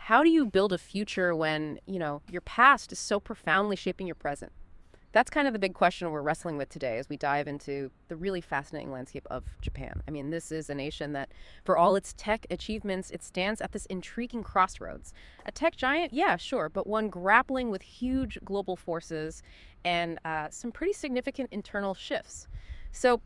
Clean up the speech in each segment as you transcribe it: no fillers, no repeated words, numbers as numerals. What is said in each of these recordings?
how do you build a future when, your past is so profoundly shaping your present? That's kind of the big question we're wrestling with today as we dive into the really fascinating landscape of Japan. I mean, this is a nation that, for all its tech achievements, it stands at this intriguing crossroads. A tech giant? Yeah, sure, but one grappling with huge global forces and some pretty significant internal shifts. So,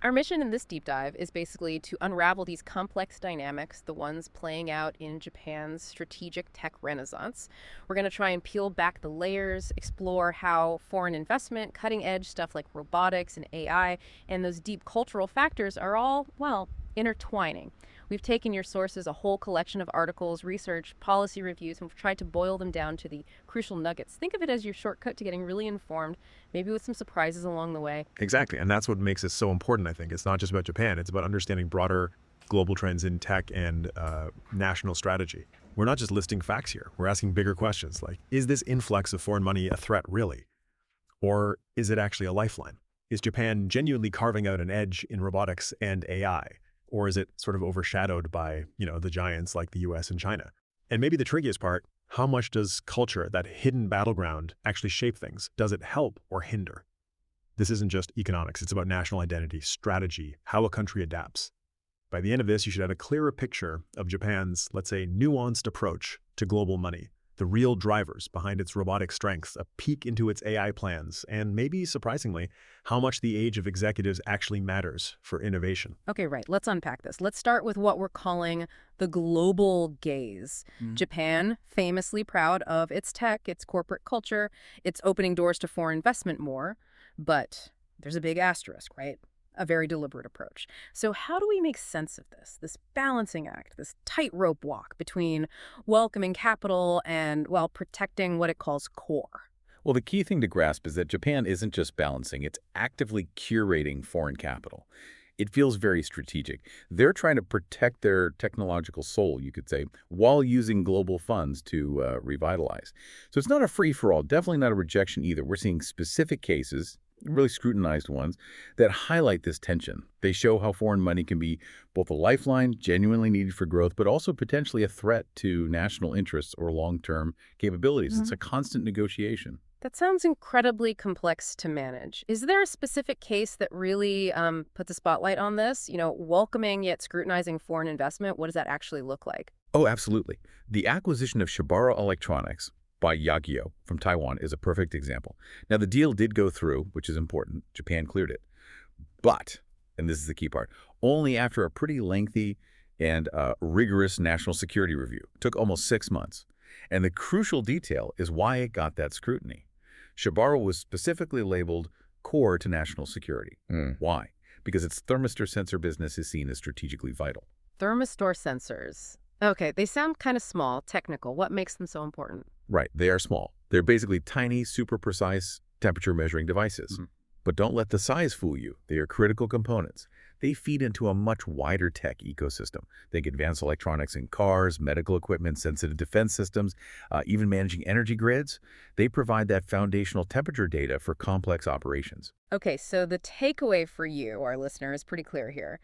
our mission in this deep dive is basically to unravel these complex dynamics, the ones playing out in Japan's strategic tech renaissance. We're going to try and peel back the layers, explore how foreign investment, cutting edge stuff like robotics and AI, and those deep cultural factors are all, well, intertwining. We've taken your sources, a whole collection of articles, research, policy reviews, and we've tried to boil them down to the crucial nuggets. Think of it as your shortcut to getting really informed, maybe with some surprises along the way. Exactly. And that's what makes it so important, I think. It's not just about Japan. It's about understanding broader global trends in tech and national strategy. We're not just listing facts here. We're asking bigger questions like, is this influx of foreign money a threat really? Or is it actually a lifeline? Is Japan genuinely carving out an edge in robotics and AI? Or is it sort of overshadowed by, the giants like the US and China? And maybe the trickiest part, how much does culture, that hidden battleground, actually shape things? Does it help or hinder? This isn't just economics. It's about national identity, strategy, how a country adapts. By the end of this, you should have a clearer picture of Japan's, let's say, nuanced approach to global money, the real drivers behind its robotic strengths, a peek into its AI plans, and maybe, surprisingly, how much the age of executives actually matters for innovation. Okay, right. Let's unpack this. Let's start with what we're calling the global gaze. Japan, famously proud of its tech, its corporate culture, it's opening doors to foreign investment more, but there's a big asterisk, right? A very deliberate approach. So how do we make sense of this balancing act, this tightrope walk between welcoming capital and, well, protecting what it calls core? Well, the key thing to grasp is that Japan isn't just balancing, it's actively curating foreign capital. It feels very strategic. They're trying to protect their technological soul, you could say, while using global funds to revitalize. So it's not a free-for-all, definitely not a rejection either. We're seeing specific cases, really scrutinized ones, that highlight this tension. They show how foreign money can be both a lifeline, genuinely needed for growth, but also potentially a threat to national interests or long-term capabilities. It's a constant negotiation. That sounds incredibly complex to manage. Is there a specific case that really puts a spotlight on this? Welcoming yet scrutinizing foreign investment, what does that actually look like? Oh, absolutely. The acquisition of Shibara Electronics by Yageo from Taiwan is a perfect example. Now, the deal did go through, which is important. Japan cleared it. But, and this is the key part, only after a pretty lengthy and rigorous national security review. It took almost 6 months. And the crucial detail is why it got that scrutiny. Shibara was specifically labeled core to national security. Why? Because its thermistor sensor business is seen as strategically vital. Thermistor sensors. Okay, they sound kind of small, technical. What makes them so important? Right, they are small. They're basically tiny, super precise temperature measuring devices. But don't let the size fool you. They are critical components. They feed into a much wider tech ecosystem. Think advanced electronics in cars, medical equipment, sensitive defense systems, even managing energy grids. They provide that foundational temperature data for complex operations. Okay, so the takeaway for you, our listener, is pretty clear here.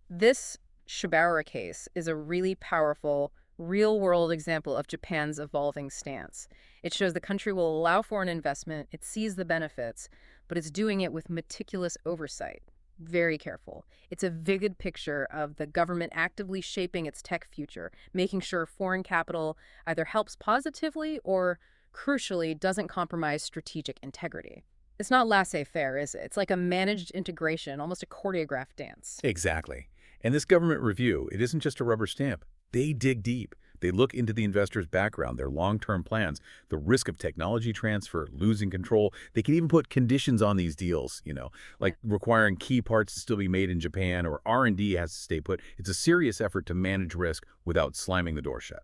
This Shibara case is a really powerful, real-world example of Japan's evolving stance. It shows the country will allow foreign investment, it sees the benefits, but it's doing it with meticulous oversight. Very careful. It's a vivid picture of the government actively shaping its tech future, making sure foreign capital either helps positively or, crucially, doesn't compromise strategic integrity. It's not laissez-faire, is it? It's like a managed integration, almost a choreographed dance. Exactly. And this government review, it isn't just a rubber stamp. They dig deep. They look into the investor's background, their long-term plans, the risk of technology transfer, losing control. They can even put conditions on these deals, like requiring key parts to still be made in Japan or R&D has to stay put. It's a serious effort to manage risk without slamming the door shut.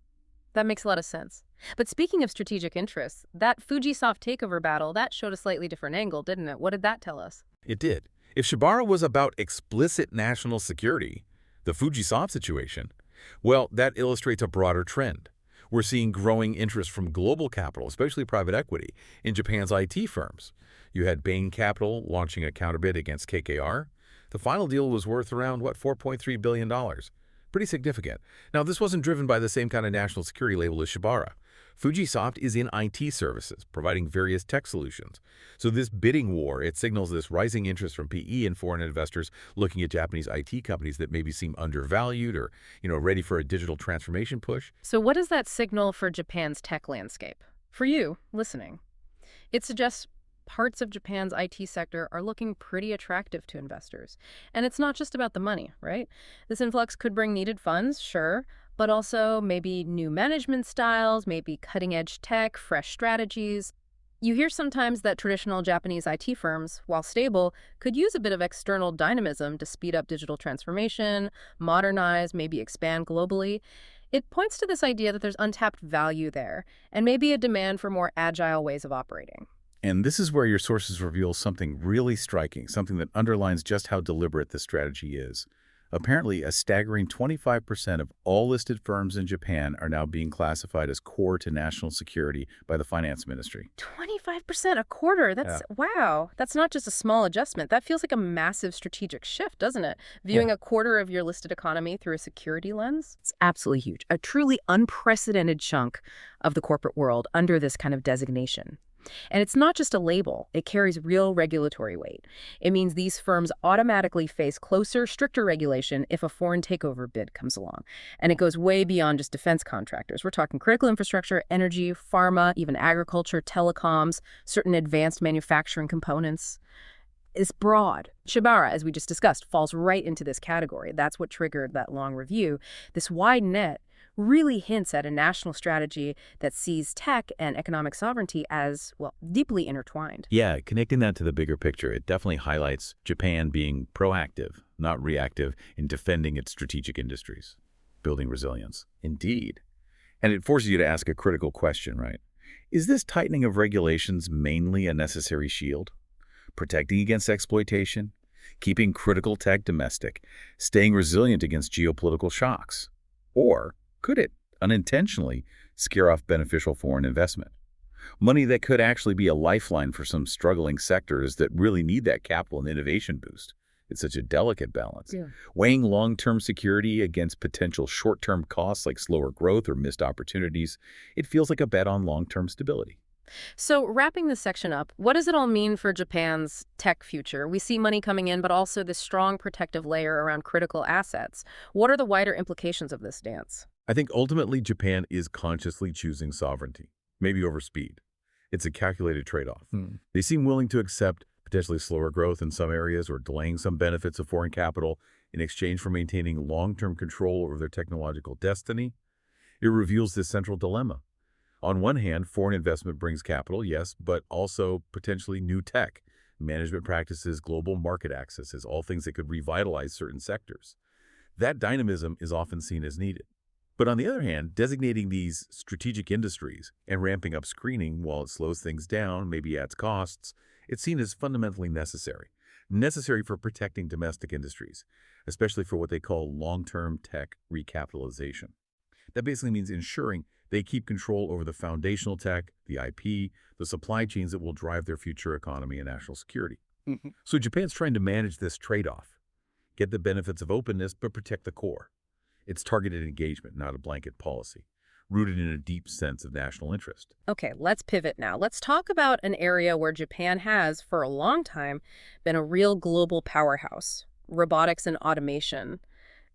That makes a lot of sense. But speaking of strategic interests, that Fujisoft takeover battle, that showed a slightly different angle, didn't it? What did that tell us? It did. If Shibara was about explicit national security, the Fujisoft situation, well, that illustrates a broader trend. We're seeing growing interest from global capital, especially private equity, in Japan's IT firms. You had Bain Capital launching a counterbid against KKR. The final deal was worth around, $4.3 billion. Pretty significant. Now, this wasn't driven by the same kind of national security label as Shibara. Fujisoft is in IT services, providing various tech solutions. So this bidding war, it signals this rising interest from PE and foreign investors looking at Japanese IT companies that maybe seem undervalued or, ready for a digital transformation push. So what does that signal for Japan's tech landscape? For you, listening, it suggests parts of Japan's IT sector are looking pretty attractive to investors. And it's not just about the money, right? This influx could bring needed funds, sure, but also maybe new management styles, maybe cutting-edge tech, fresh strategies. You hear sometimes that traditional Japanese IT firms, while stable, could use a bit of external dynamism to speed up digital transformation, modernize, maybe expand globally. It points to this idea that there's untapped value there, and maybe a demand for more agile ways of operating. And this is where your sources reveal something really striking, something that underlines just how deliberate this strategy is. Apparently, a staggering 25% of all listed firms in Japan are now being classified as core to national security by the finance ministry. 25%, a quarter. Wow. That's not just a small adjustment. That feels like a massive strategic shift, doesn't it? Viewing a quarter of your listed economy through a security lens. It's absolutely huge. A truly unprecedented chunk of the corporate world under this kind of designation. And it's not just a label. It carries real regulatory weight. It means these firms automatically face closer, stricter regulation if a foreign takeover bid comes along. And it goes way beyond just defense contractors. We're talking critical infrastructure, energy, pharma, even agriculture, telecoms, certain advanced manufacturing components. It's broad. Shibara, as we just discussed, falls right into this category. That's what triggered that long review. This wide net really hints at a national strategy that sees tech and economic sovereignty as, well, deeply intertwined. Yeah, connecting that to the bigger picture, it definitely highlights Japan being proactive, not reactive, in defending its strategic industries, building resilience. Indeed. And it forces you to ask a critical question, right? Is this tightening of regulations mainly a necessary shield? Protecting against exploitation? Keeping critical tech domestic? Staying resilient against geopolitical shocks? Or could it, unintentionally, scare off beneficial foreign investment? Money that could actually be a lifeline for some struggling sectors that really need that capital and innovation boost. It's such a delicate balance. Yeah. Weighing long-term security against potential short-term costs like slower growth or missed opportunities, it feels like a bet on long-term stability. So wrapping this section up, what does it all mean for Japan's tech future? We see money coming in, but also this strong protective layer around critical assets. What are the wider implications of this dance? I think ultimately Japan is consciously choosing sovereignty, maybe over speed. It's a calculated trade-off. They seem willing to accept potentially slower growth in some areas or delaying some benefits of foreign capital in exchange for maintaining long-term control over their technological destiny. It reveals this central dilemma. On one hand, foreign investment brings capital, yes, but also potentially new tech, management practices, global market accesses, all things that could revitalize certain sectors. That dynamism is often seen as needed. But on the other hand, designating these strategic industries and ramping up screening while it slows things down, maybe adds costs, it's seen as fundamentally necessary for protecting domestic industries, especially for what they call long-term tech recapitalization. That basically means ensuring they keep control over the foundational tech, the IP, the supply chains that will drive their future economy and national security. So Japan's trying to manage this trade-off, get the benefits of openness, but protect the core. It's targeted engagement, not a blanket policy, rooted in a deep sense of national interest. Okay, let's pivot now. Let's talk about an area where Japan has, for a long time, been a real global powerhouse: robotics and automation.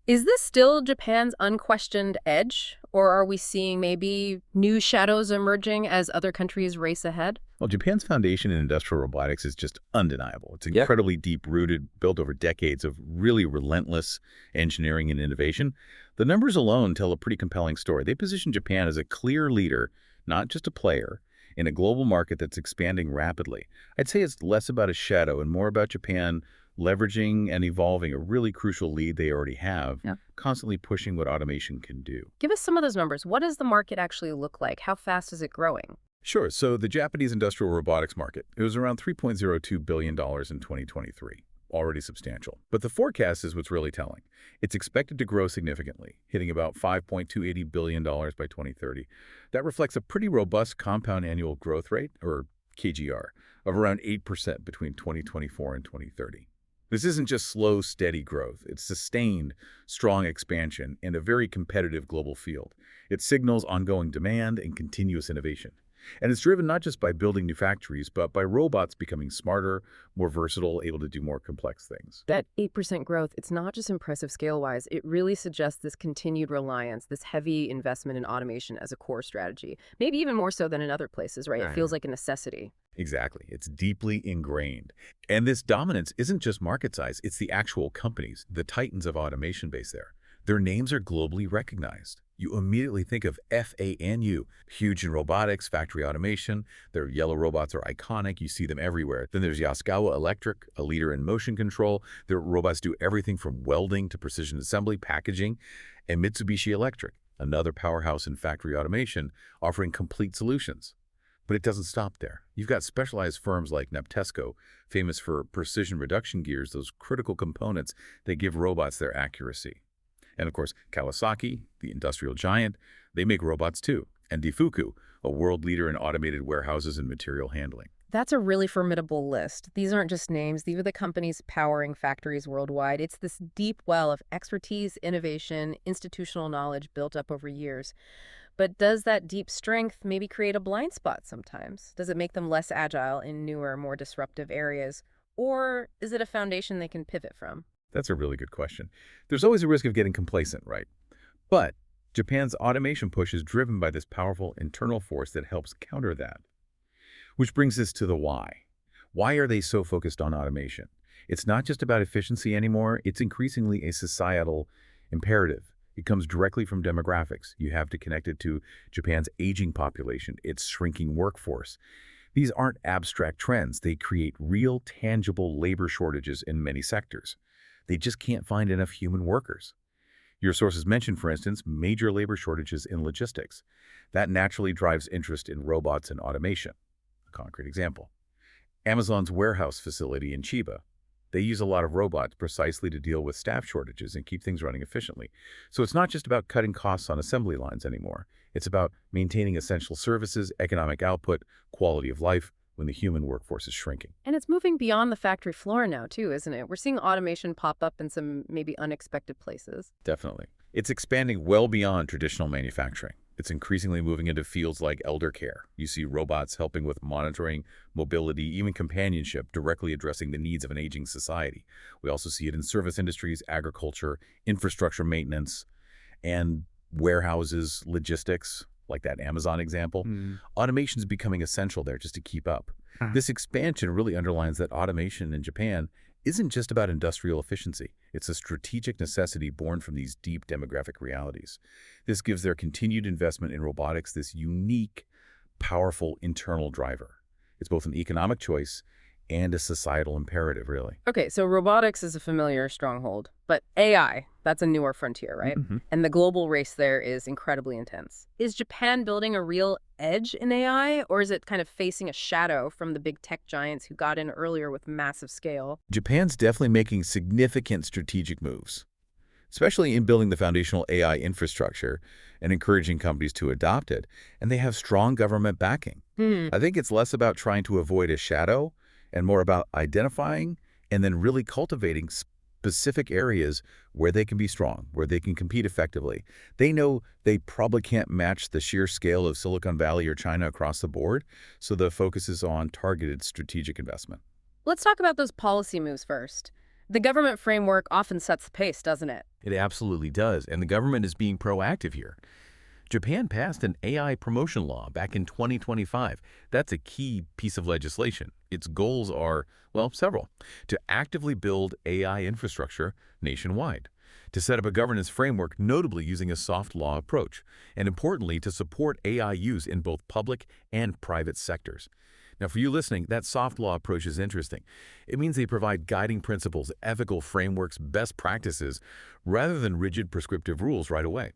Is this still Japan's unquestioned edge, or are we seeing maybe new shadows emerging as other countries race ahead? Well, Japan's foundation in industrial robotics is just undeniable. It's incredibly deep-rooted, built over decades of really relentless engineering and innovation. The numbers alone tell a pretty compelling story. They position Japan as a clear leader, not just a player, in a global market that's expanding rapidly. I'd say it's less about a shadow and more about Japan leveraging and evolving a really crucial lead they already have, constantly pushing what automation can do. Give us some of those numbers. What does the market actually look like? How fast is it growing? Sure. So the Japanese industrial robotics market, it was around $3.02 billion in 2023, already substantial. But the forecast is what's really telling. It's expected to grow significantly, hitting about $5.280 billion by 2030. That reflects a pretty robust compound annual growth rate, or KGR, of around 8% between 2024 and 2030. This isn't just slow, steady growth. It's sustained, strong expansion in a very competitive global field. It signals ongoing demand and continuous innovation. And it's driven not just by building new factories, but by robots becoming smarter, more versatile, able to do more complex things. That 8% growth, it's not just impressive scale-wise. It really suggests this continued reliance, this heavy investment in automation as a core strategy. Maybe even more so than in other places, right? It Right. feels like a necessity. Exactly. It's deeply ingrained. And this dominance isn't just market size, it's the actual companies, the titans of automation based there. Their names are globally recognized. You immediately think of FANU, huge in robotics, factory automation. Their yellow robots are iconic. You see them everywhere. Then there's Yaskawa Electric, a leader in motion control. Their robots do everything from welding to precision assembly, packaging, and Mitsubishi Electric, another powerhouse in factory automation, offering complete solutions. But it doesn't stop there. You've got specialized firms like Naptesco, famous for precision reduction gears, those critical components that give robots their accuracy. And of course, Kawasaki, the industrial giant, they make robots too. And Difuku, a world leader in automated warehouses and material handling. That's a really formidable list. These aren't just names. These are the companies powering factories worldwide. It's this deep well of expertise, innovation, institutional knowledge built up over years. But does that deep strength maybe create a blind spot sometimes? Does it make them less agile in newer, more disruptive areas? Or is it a foundation they can pivot from? That's a really good question. There's always a risk of getting complacent, right? But Japan's automation push is driven by this powerful internal force that helps counter that. Which brings us to the why. Why are they so focused on automation? It's not just about efficiency anymore, it's increasingly a societal imperative. It comes directly from demographics. You have to connect it to Japan's aging population, its shrinking workforce. These aren't abstract trends. They create real, tangible labor shortages in many sectors. They just can't find enough human workers. Your sources mention, for instance, major labor shortages in logistics. That naturally drives interest in robots and automation. A concrete example. Amazon's warehouse facility in Chiba. They use a lot of robots precisely to deal with staff shortages and keep things running efficiently. So it's not just about cutting costs on assembly lines anymore. It's about maintaining essential services, economic output, quality of life when the human workforce is shrinking. And it's moving beyond the factory floor now, too, isn't it? We're seeing automation pop up in some maybe unexpected places. Definitely. It's expanding well beyond traditional manufacturing. It's increasingly moving into fields like elder care. You see robots helping with monitoring, mobility, even companionship, directly addressing the needs of an aging society. We also see it in service industries, agriculture, infrastructure maintenance, and warehouses, logistics, like that Amazon example. Automation is becoming essential there just to keep up. This expansion really underlines that automation in Japan isn't just about industrial efficiency. It's a strategic necessity born from these deep demographic realities. This gives their continued investment in robotics this unique, powerful internal driver. It's both an economic choice and a societal imperative, really. Okay, so robotics is a familiar stronghold, but AI, that's a newer frontier, right? And the global race there is incredibly intense. Is Japan building a real edge in AI, or is it kind of facing a shadow from the big tech giants who got in earlier with massive scale? Japan's definitely making significant strategic moves, especially in building the foundational AI infrastructure and encouraging companies to adopt it, and they have strong government backing. I think it's less about trying to avoid a shadow and more about identifying and then really cultivating specific areas where they can be strong, where they can compete effectively. They know they probably can't match the sheer scale of Silicon Valley or China across the board, so the focus is on targeted strategic investment. Let's talk about those policy moves first. The government framework often sets the pace, doesn't it? It absolutely does, and the government is being proactive here. Japan passed an AI promotion law back in 2025. That's a key piece of legislation. Its goals are, well, several. To actively build AI infrastructure nationwide, to set up a governance framework notably using a soft law approach, and importantly, to support AI use in both public and private sectors. Now, for you listening, that soft law approach is interesting. It means they provide guiding principles, ethical frameworks, best practices, rather than rigid prescriptive rules right away.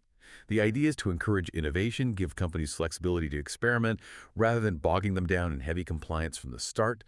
The idea is to encourage innovation, give companies flexibility to experiment, rather than bogging them down in heavy compliance from the start.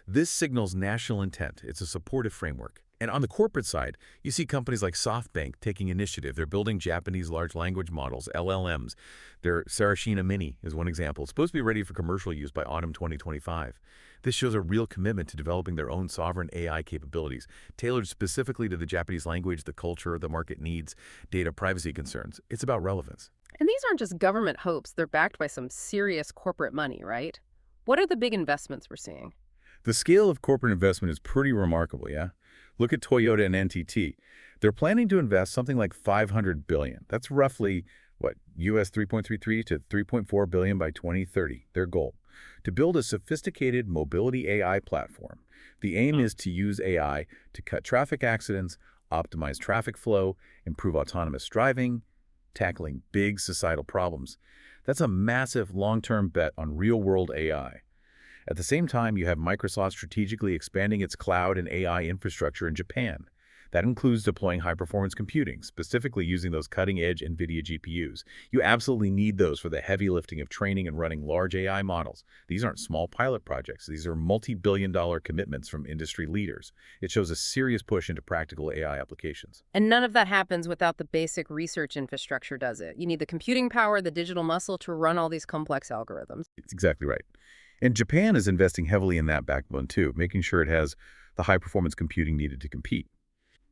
This signals national intent. It's a supportive framework. And on the corporate side, you see companies like SoftBank taking initiative. They're building Japanese large language models, LLMs. Their Sarashina Mini is one example. It's supposed to be ready for commercial use by autumn 2025. This shows a real commitment to developing their own sovereign AI capabilities, tailored specifically to the Japanese language, the culture, the market needs, data privacy concerns. It's about relevance. And these aren't just government hopes, they're backed by some serious corporate money, right? What are the big investments we're seeing? The scale of corporate investment is pretty remarkable, yeah? Look at Toyota and NTT. They're planning to invest something like $500 billion. That's roughly, what, US 3.33 to 3.4 billion by 2030, their goal, to build a sophisticated mobility AI platform. The aim is to use AI to cut traffic accidents, optimize traffic flow, improve autonomous driving, tackling big societal problems. That's a massive long-term bet on real-world AI. At the same time, you have Microsoft strategically expanding its cloud and AI infrastructure in Japan. That includes deploying high-performance computing, specifically using those cutting-edge NVIDIA GPUs. You absolutely need those for the heavy lifting of training and running large AI models. These aren't small pilot projects. These are multi-billion-dollar commitments from industry leaders. It shows a serious push into practical AI applications. And none of that happens without the basic research infrastructure, does it? You need the computing power, the digital muscle to run all these complex algorithms. It's exactly right. And Japan is investing heavily in that backbone too, making sure it has the high-performance computing needed to compete.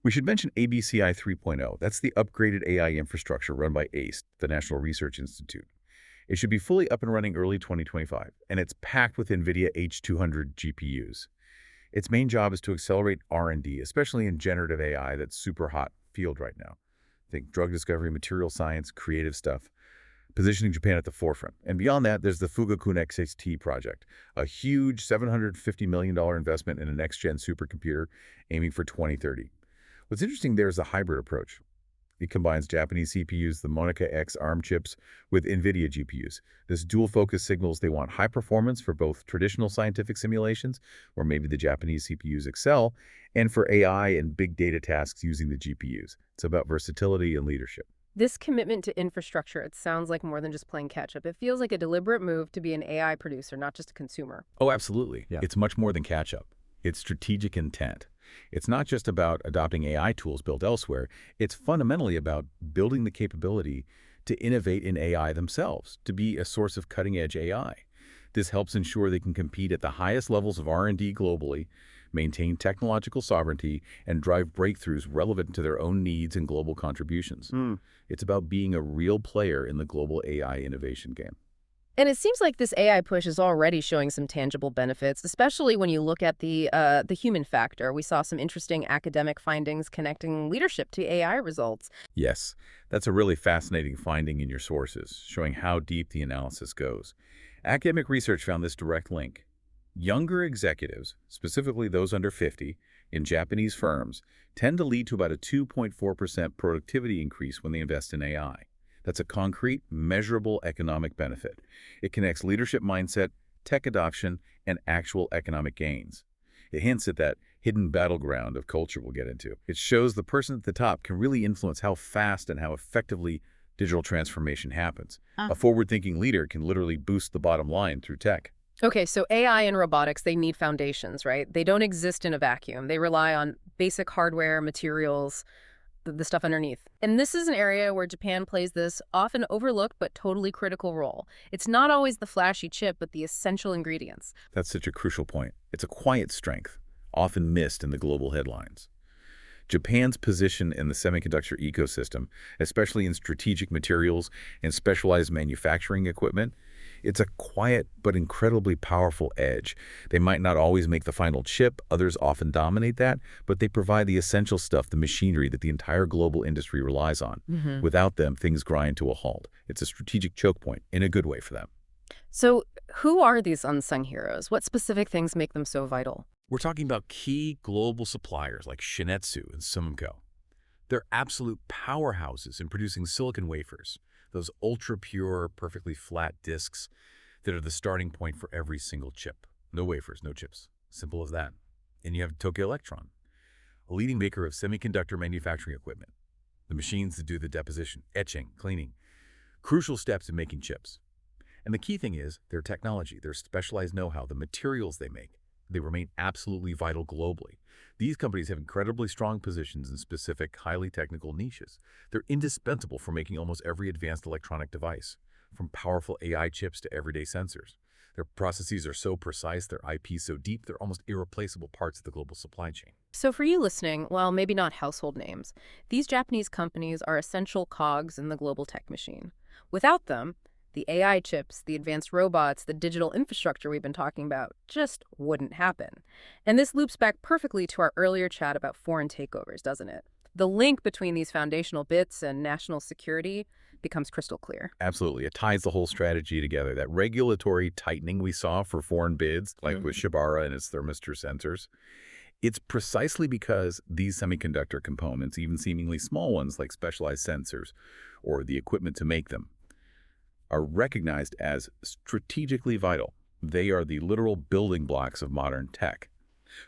We should mention ABCI 3.0. That's the upgraded AI infrastructure run by ACE, the National Research Institute. It should be fully up and running early 2025, and it's packed with NVIDIA H200 GPUs. Its main job is to accelerate R&D, especially in generative AI, that's super hot field right now. Think drug discovery, material science, creative stuff, positioning Japan at the forefront. And beyond that, there's the Fugakun XHT project, a huge $750 million investment in a next-gen supercomputer aiming for 2030. What's interesting there is a hybrid approach. It combines Japanese CPUs, the Monica X ARM chips, with NVIDIA GPUs. This dual focus signals they want high performance for both traditional scientific simulations, where maybe the Japanese CPUs excel, and for AI and big data tasks using the GPUs. It's about versatility and leadership. This commitment to infrastructure, it sounds like more than just playing catch-up. It feels like a deliberate move to be an AI producer, not just a consumer. Oh, absolutely. Yeah. It's much more than catch-up. It's strategic intent. It's not just about adopting AI tools built elsewhere. It's fundamentally about building the capability to innovate in AI themselves, to be a source of cutting-edge AI. This helps ensure they can compete at the highest levels of R&D globally, maintain technological sovereignty, and drive breakthroughs relevant to their own needs and global contributions. It's about being a real player in the global AI innovation game. And it seems like this AI push is already showing some tangible benefits, especially when you look at the human factor. We saw some interesting academic findings connecting leadership to AI results. Yes, that's a really fascinating finding in your sources, showing how deep the analysis goes. Academic research found this direct link. Younger executives, specifically those under 50, in Japanese firms, tend to lead to about a 2.4% productivity increase when they invest in AI. That's a concrete, measurable economic benefit. It connects leadership mindset, tech adoption, and actual economic gains. It hints at that hidden battleground of culture we'll get into. It shows the person at the top can really influence how fast and how effectively digital transformation happens. A forward-thinking leader can literally boost the bottom line through tech. Okay, so AI and robotics, they need foundations, right? They don't exist in a vacuum. They rely on basic hardware, materials, the stuff underneath. And this is an area where Japan plays this often overlooked but totally critical role. It's not always the flashy chip, but the essential ingredients. That's such a crucial point. It's a quiet strength, often missed in the global headlines. Japan's position in the semiconductor ecosystem, especially in strategic materials and specialized manufacturing equipment, it's a quiet but incredibly powerful edge. They might not always make the final chip, others often dominate that, but they provide the essential stuff, the machinery that the entire global industry relies on. Without them, things grind to a halt. It's a strategic choke point, in a good way for them. So who are these unsung heroes? What specific things make them so vital? We're talking about key global suppliers like Shinetsu and Sumco. They're absolute powerhouses in producing silicon wafers, those ultra-pure, perfectly flat disks that are the starting point for every single chip. No wafers, no chips. Simple as that. And you have Tokyo Electron, a leading maker of semiconductor manufacturing equipment. The machines that do the deposition, etching, cleaning. Crucial steps in making chips. And the key thing is their technology, their specialized know-how, the materials they make. they remain absolutely vital globally. These companies have incredibly strong positions in specific, highly technical niches. They're indispensable for making almost every advanced electronic device, from powerful AI chips to everyday sensors. Their processes are so precise, their IP so deep, they're almost irreplaceable parts of the global supply chain. So, for you listening, while maybe not household names, these Japanese companies are essential cogs in the global tech machine. Without them, the AI chips, the advanced robots, the digital infrastructure we've been talking about just wouldn't happen. And this loops back perfectly to our earlier chat about foreign takeovers, doesn't it? The link between these foundational bits and national security becomes crystal clear. Absolutely. It ties the whole strategy together. That regulatory tightening we saw for foreign bids, like with Shibara and its thermistor sensors, it's precisely because these semiconductor components, even seemingly small ones like specialized sensors or the equipment to make them, are recognized as strategically vital. They are the literal building blocks of modern tech.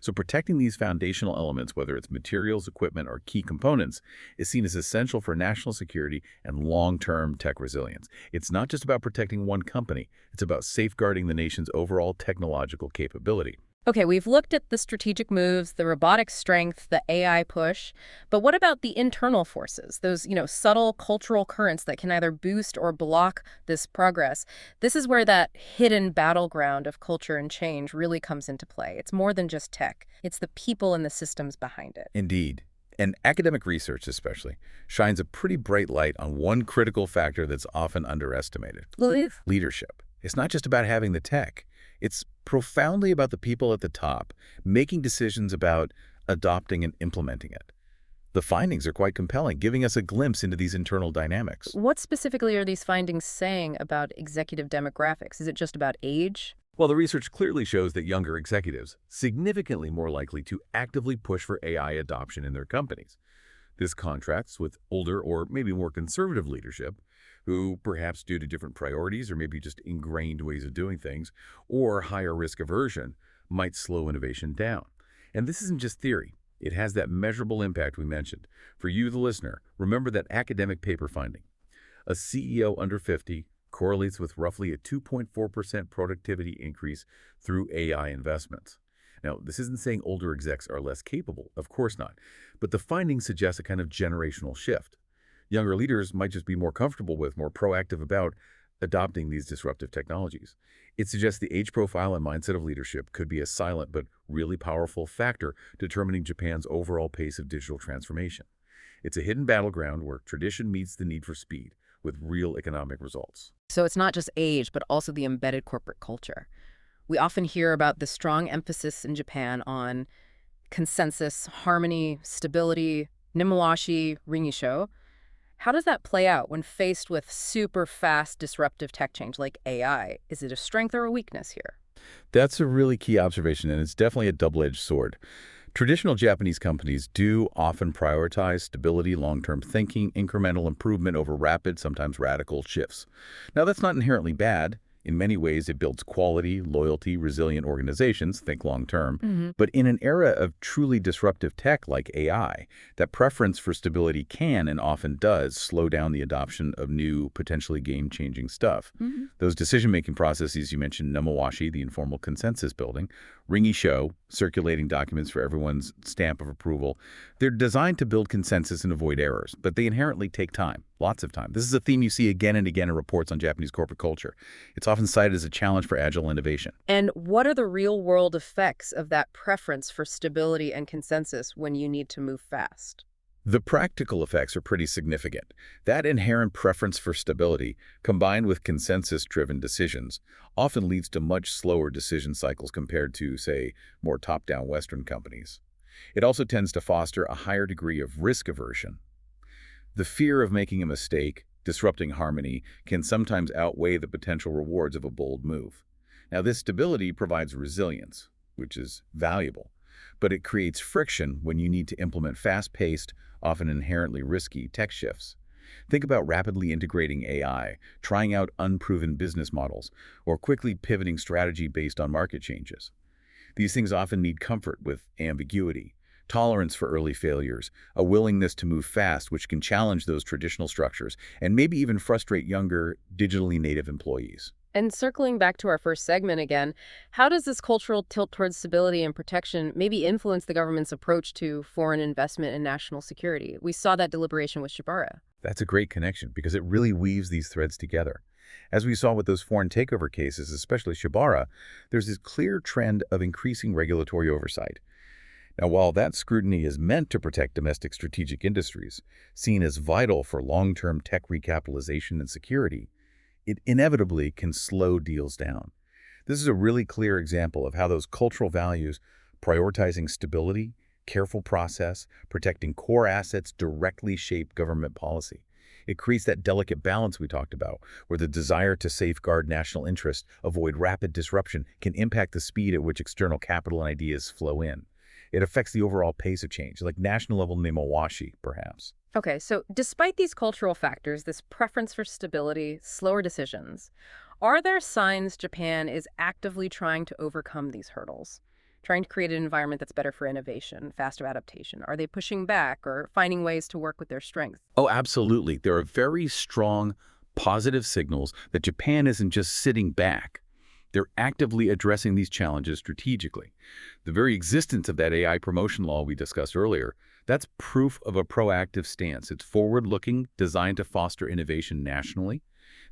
So protecting these foundational elements, whether it's materials, equipment, or key components, is seen as essential for national security and long-term tech resilience. It's not just about protecting one company. It's about safeguarding the nation's overall technological capability. Okay, we've looked at the strategic moves, the robotic strength, the AI push, but what about the internal forces, those, subtle cultural currents that can either boost or block this progress? This is where that hidden battleground of culture and change really comes into play. It's more than just tech. It's the people and the systems behind it. Indeed. And academic research especially shines a pretty bright light on one critical factor that's often underestimated: leadership. It's not just about having the tech. It's profoundly about the people at the top making decisions about adopting and implementing it. The findings are quite compelling, giving us a glimpse into these internal dynamics. What specifically are these findings saying about executive demographics? Is it just about age? Well, the research clearly shows that younger executives significantly more likely to actively push for AI adoption in their companies. This contrasts with older or maybe more conservative leadership, who perhaps due to different priorities or maybe just ingrained ways of doing things or higher risk aversion might slow innovation down. And this isn't just theory. It has that measurable impact we mentioned. For you, the listener, remember that academic paper finding. A CEO under 50 correlates with roughly a 2.4% productivity increase through AI investments. Now, this isn't saying older execs are less capable. Of course not. But the findings suggest a kind of generational shift. Younger leaders might just be more comfortable with, more proactive about adopting these disruptive technologies. It suggests the age profile and mindset of leadership could be a silent but really powerful factor determining Japan's overall pace of digital transformation. It's a hidden battleground where tradition meets the need for speed with real economic results. So it's not just age, but also the embedded corporate culture. We often hear about the strong emphasis in Japan on consensus, harmony, stability, nimawashi, ringisho. How does that play out when faced with super fast disruptive tech change like AI? Is it a strength or a weakness here? That's a really key observation, and it's definitely a double-edged sword. Traditional Japanese companies do often prioritize stability, long-term thinking, incremental improvement over rapid, sometimes radical shifts. Now, that's not inherently bad. In many ways, it builds quality, loyalty, resilient organizations, think long-term. But in an era of truly disruptive tech like AI, that preference for stability can and often does slow down the adoption of new, potentially game-changing stuff. Those decision-making processes you mentioned, namawashi, the informal consensus building, ringisho, circulating documents for everyone's stamp of approval, they're designed to build consensus and avoid errors, but they inherently take time, lots of time. This is a theme you see again and again in reports on Japanese corporate culture. It's often cited as a challenge for agile innovation. And what are the real-world effects of that preference for stability and consensus when you need to move fast? The practical effects are pretty significant. That inherent preference for stability, combined with consensus-driven decisions, often leads to much slower decision cycles compared to, say, more top-down Western companies. It also tends to foster a higher degree of risk aversion. The fear of making a mistake, disrupting harmony, can sometimes outweigh the potential rewards of a bold move. Now, this stability provides resilience, which is valuable, but it creates friction when you need to implement fast-paced, often inherently risky tech shifts. Think about rapidly integrating AI, trying out unproven business models, or quickly pivoting strategy based on market changes. These things often need comfort with ambiguity, tolerance for early failures, a willingness to move fast, which can challenge those traditional structures and maybe even frustrate younger, digitally native employees. And circling back to our first segment again, how does this cultural tilt towards stability and protection maybe influence the government's approach to foreign investment and national security? We saw that deliberation with Shibara. That's a great connection because it really weaves these threads together. As we saw with those foreign takeover cases, especially Shibara, there's this clear trend of increasing regulatory oversight. Now, while that scrutiny is meant to protect domestic strategic industries, seen as vital for long-term tech recapitalization and security, it inevitably can slow deals down. This is a really clear example of how those cultural values, prioritizing stability, careful process, protecting core assets, directly shape government policy. It creates that delicate balance we talked about, where the desire to safeguard national interest, avoid rapid disruption, can impact the speed at which external capital and ideas flow in. It affects the overall pace of change, like national-level nemawashi, perhaps. Okay, so despite these cultural factors, this preference for stability, slower decisions, are there signs Japan is actively trying to overcome these hurdles? Trying to create an environment that's better for innovation, faster adaptation? Are they pushing back or finding ways to work with their strengths? Oh, absolutely. There are very strong, positive signals that Japan isn't just sitting back. They're actively addressing these challenges strategically. The very existence of that AI promotion law we discussed earlier, that's proof of a proactive stance. It's forward-looking, designed to foster innovation nationally.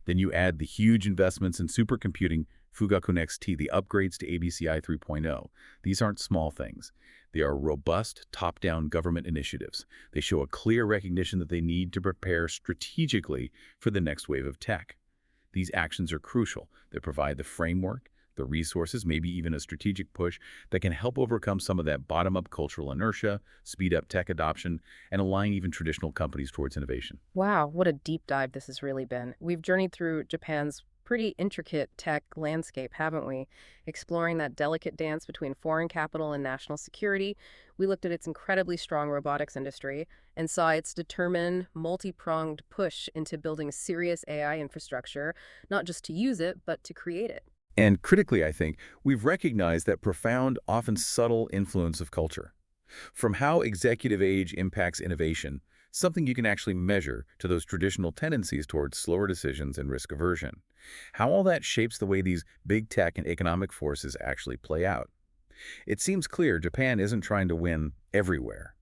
Then you add the huge investments in supercomputing, Fugaku Next T, the upgrades to ABCI 3.0. These aren't small things. They are robust, top-down government initiatives. They show a clear recognition that they need to prepare strategically for the next wave of tech. These actions are crucial. They provide the framework, the resources, maybe even a strategic push that can help overcome some of that bottom-up cultural inertia, speed up tech adoption, and align even traditional companies towards innovation. Wow, what a deep dive this has really been. We've journeyed through Japan's pretty intricate tech landscape, haven't we? Exploring that delicate dance between foreign capital and national security. We looked at its incredibly strong robotics industry and saw its determined, multi-pronged push into building serious AI infrastructure, not just to use it, but to create it. And critically, I think, we've recognized that profound, often subtle influence of culture. From how executive age impacts innovation, something you can actually measure, to those traditional tendencies towards slower decisions and risk aversion. How all that shapes the way these big tech and economic forces actually play out. It seems clear Japan isn't trying to win everywhere.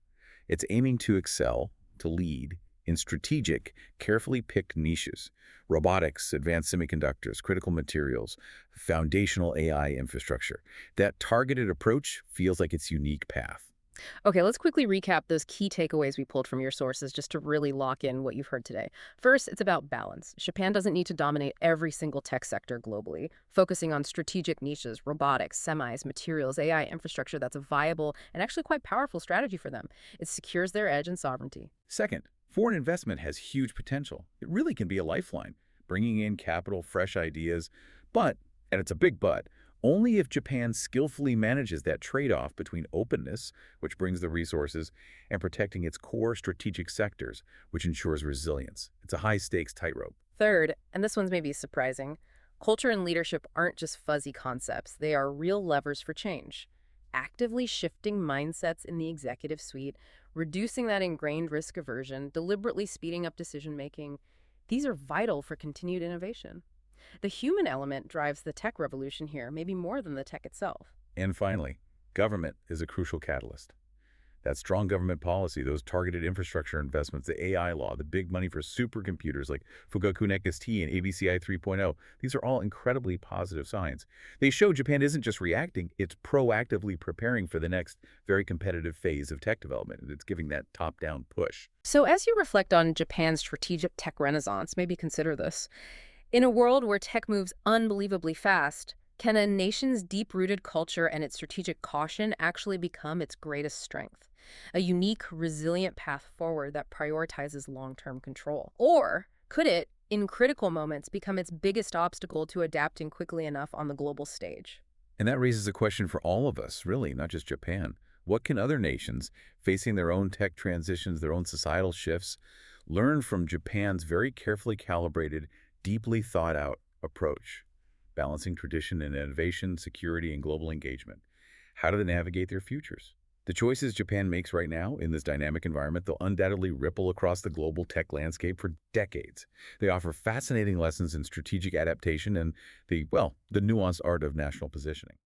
It's aiming to excel, to lead, in strategic, carefully picked niches. Robotics, advanced semiconductors, critical materials, foundational AI infrastructure. That targeted approach feels like its unique path. Okay, let's quickly recap those key takeaways we pulled from your sources just to really lock in what you've heard today. First, it's about balance. Japan doesn't need to dominate every single tech sector globally, focusing on strategic niches, robotics, semis, materials, AI infrastructure that's a viable and actually quite powerful strategy for them. It secures their edge and sovereignty. Second, foreign investment has huge potential. It really can be a lifeline, bringing in capital, fresh ideas, but, and it's a big but, only if Japan skillfully manages that trade-off between openness, which brings the resources, and protecting its core strategic sectors, which ensures resilience. It's a high-stakes tightrope. Third, and this one's maybe surprising, culture and leadership aren't just fuzzy concepts. They are real levers for change. Actively shifting mindsets in the executive suite, reducing that ingrained risk aversion, deliberately speeding up decision-making, these are vital for continued innovation. The human element drives the tech revolution here, maybe more than the tech itself. And finally, government is a crucial catalyst. That strong government policy, those targeted infrastructure investments, the AI law, the big money for supercomputers like Fugaku Next T and ABCI 3.0, these are all incredibly positive signs. They show Japan isn't just reacting, it's proactively preparing for the next very competitive phase of tech development. It's giving that top-down push. So as you reflect on Japan's strategic tech renaissance, maybe consider this. In a world where tech moves unbelievably fast, can a nation's deep-rooted culture and its strategic caution actually become its greatest strength? A unique, resilient path forward that prioritizes long-term control? Or could it, in critical moments, become its biggest obstacle to adapting quickly enough on the global stage? And that raises a question for all of us, really, not just Japan. What can other nations, facing their own tech transitions, their own societal shifts, learn from Japan's very carefully calibrated, deeply thought-out approach, balancing tradition and innovation, security, and global engagement? How do they navigate their futures? The choices Japan makes right now in this dynamic environment, they'll undoubtedly ripple across the global tech landscape for decades. They offer fascinating lessons in strategic adaptation and the nuanced art of national positioning.